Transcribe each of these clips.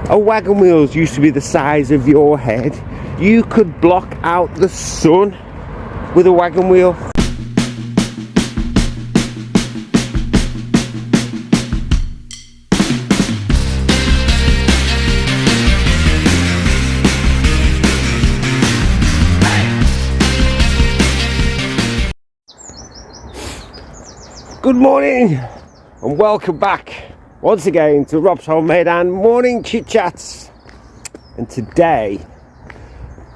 A wagon wheels used to be the size of your head. You could block out the sun with a wagon wheel. Good morning and welcome back once again to Rob's Homemade and Morning Chit Chats. And today,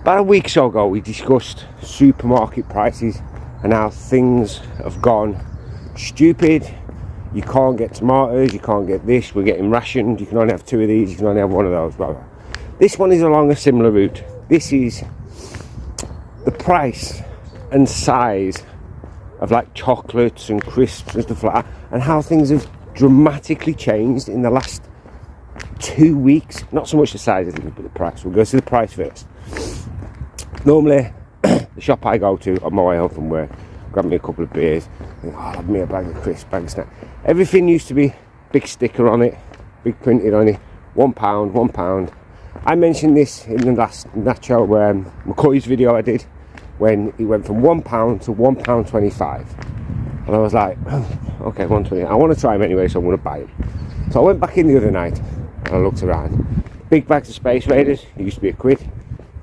about a week or so ago, we discussed supermarket prices and how things have gone stupid. You can't get tomatoes, you can't get this, we're getting rationed, you can only have 2 of these, you can only have 1 of those, blah, blah. This one is along a similar route. This is the price and size of like chocolates and crisps and stuff like that, and how things have dramatically changed in the last 2 weeks. Not so much the size of things, but the price. We'll go to the price first. Normally, the shop I go to on my way home from work, grab me a couple of beers, and I'll have me a bag of crisps, bag of snacks. Everything used to be big sticker on it, big printed on it, £1. I mentioned this in the last Nacho McCoy's video I did, when it went from £1 to £1.25, and I was like, oh, okay, £1.20. I want to try them anyway, so I'm going to buy them. So I went back in the other night and I looked around. Big bags of Space Raiders, it used to be £1,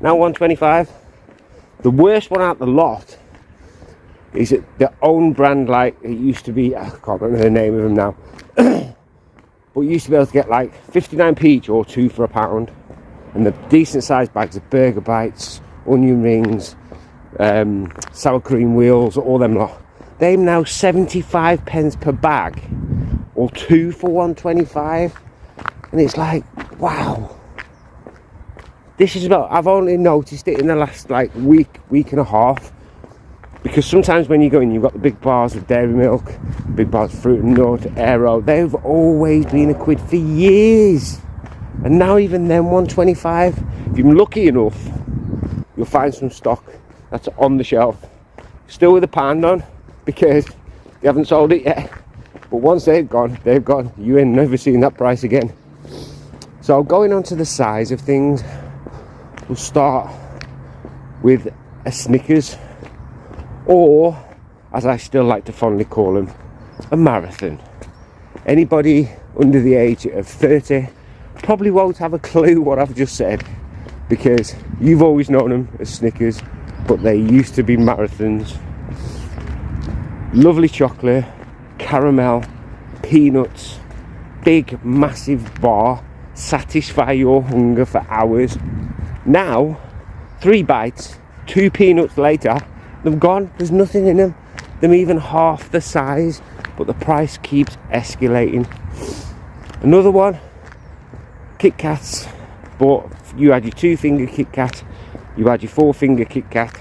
now £1.25. The worst one out the lot is the own brand, like it used to be. I can't remember the name of them now, but you used to be able to get like 59p each or 2 for £1, and the decent sized bags of burger bites, onion rings, sour cream wheels, all them lot, they're now 75 pence per bag or 2 for £1.25, and it's like, wow, this is about, I've only noticed it in the last like week and a half, because sometimes when you go in, you've got the big bars of dairy milk, big bars of fruit and nut, Aero, they've always been £1 for years, and now even then £1.25. If you're lucky enough, you'll find some stock that's on the shelf, still with a pound on, because they haven't sold it yet. But once they've gone, you ain't never seen that price again. So going on to the size of things, we'll start with a Snickers, or as I still like to fondly call them, a marathon. Anybody under the age of 30 probably won't have a clue what I've just said, because you've always known them as Snickers, but they used to be marathons. Lovely chocolate, caramel, peanuts, big massive bar, satisfy your hunger for hours. Now 3 bites, 2 peanuts later, they're gone. There's nothing in them. They're even half the size, but the price keeps escalating. Another one, Kit Kats, but you had your 2-finger Kit Kat, you had your 4-finger Kit Kat,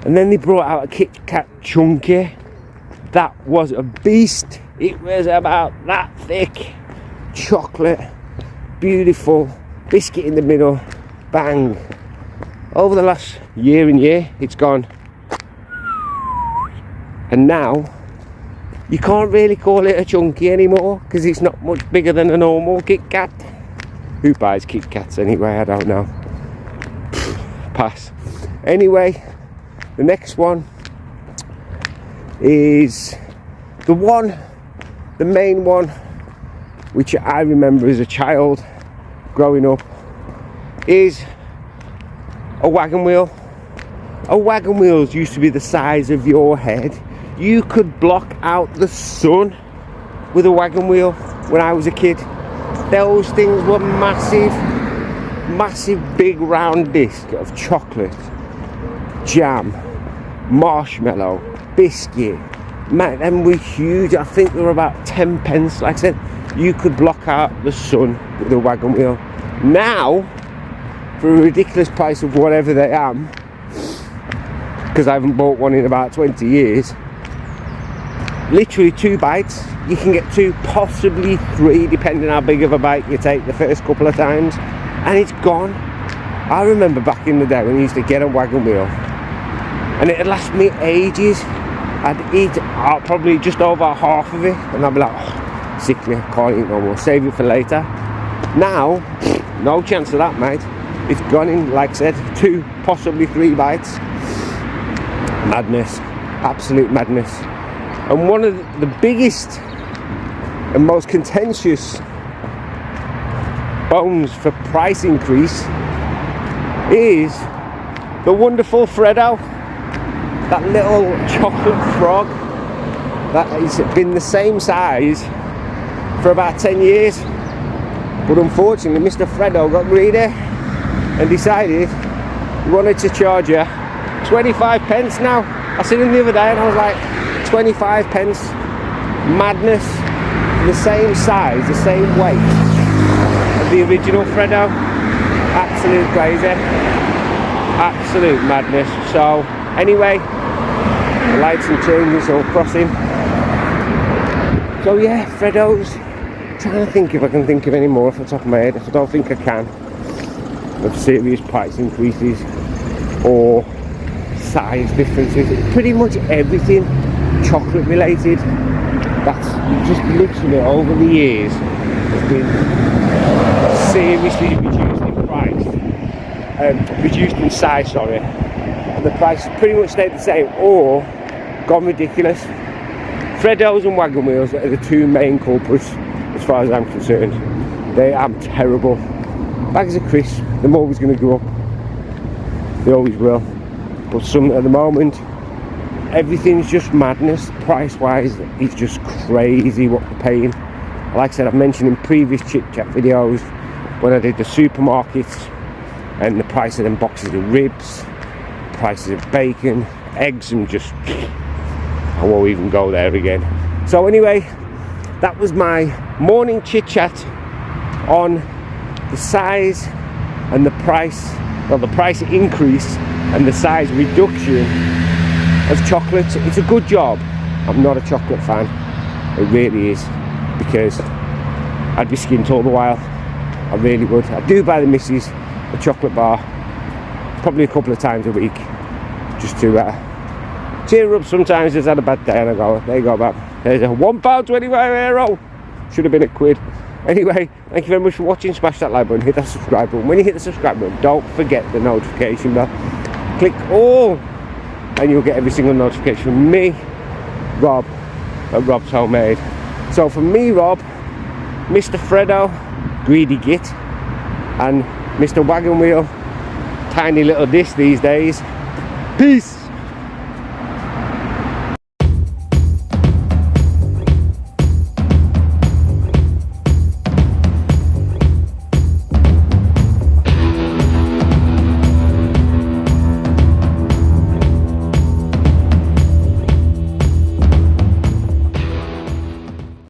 and then they brought out a Kit Kat Chunky. That was a beast. It was about that thick, chocolate, beautiful, biscuit in the middle, bang. Over the last year, it's gone, and now you can't really call it a Chunky anymore, because it's not much bigger than a normal Kit Kat. Who buys Kit Kats anyway? I don't know. Pass. Anyway, the next one is the main one, which I remember as a child growing up, is a wagon wheel. A wagon wheels used to be the size of your head. You could block out the sun with a wagon wheel when I was a kid. Those things were massive big round disc of chocolate, jam, marshmallow, biscuit. Man, them were huge. I think they were about 10 pence. Like I said, you could block out the sun with a wagon wheel. Now, for a ridiculous price of whatever they am, because I haven't bought one in about 20 years, literally 2 bites, you can get 2, possibly 3, depending how big of a bite you take the first couple of times, and it's gone. I remember back in the day when I used to get a wagon wheel, and it'd last me ages. I'd eat probably just over half of it, and I'd be like, oh, sick me, I can't eat no more, save it for later. Now, No chance of that, mate. It's gone in, like I said, 2, possibly 3 bites. Madness, absolute madness. And one of the biggest and most contentious bones for price increase is the wonderful Freddo, that little chocolate frog that has been the same size for about 10 years. But unfortunately, Mr. Freddo got greedy and decided he wanted to charge you 25 pence now. I seen him the other day and I was like, 25 pence? Madness. The same size, the same weight as the original Freddo. Absolute crazy. Absolute madness. So, anyway, the lights and changes all crossing. So yeah, Freddo's. Trying to think if I can think of any more off the top of my head. If I don't think I can, of serious price increases or size differences. Pretty much everything chocolate related that's just literally over the years has been seriously reduced in price, reduced in size, sorry, and the price has pretty much stayed the same or gone ridiculous. Freddos and wagon wheels are the 2 main culprits as far as I'm concerned. They are terrible. Bags of crisps, they're always going to go up. They always will. But some at the moment, everything's just madness. Price wise, it's just crazy what we're paying. Like I said, I've mentioned in previous Chit Chat videos when I did the supermarkets and the price of them boxes of ribs, prices of bacon, eggs, and just I won't even go there again. So anyway, that was my morning chit chat on the size and the price, well, the price increase and the size reduction of chocolates. It's a good job. I'm not a chocolate fan. It really is, because I'd be skint all the while. I really would. I do buy the missus a chocolate bar probably a couple of times a week just to cheer her up. Sometimes she's had a bad day and I go, there you go, Bob, there's a £1.25. Should have been a quid. Anyway, thank you very much for watching. Smash that like button, hit that subscribe button. When you hit the subscribe button, don't forget the notification bell. Click all and you'll get every single notification from me, Rob, at Rob's Homemade. So from me, Rob, Mr. Freddo, Greedy Git, and Mr. Wagon Wheel, tiny little dish these days. Peace.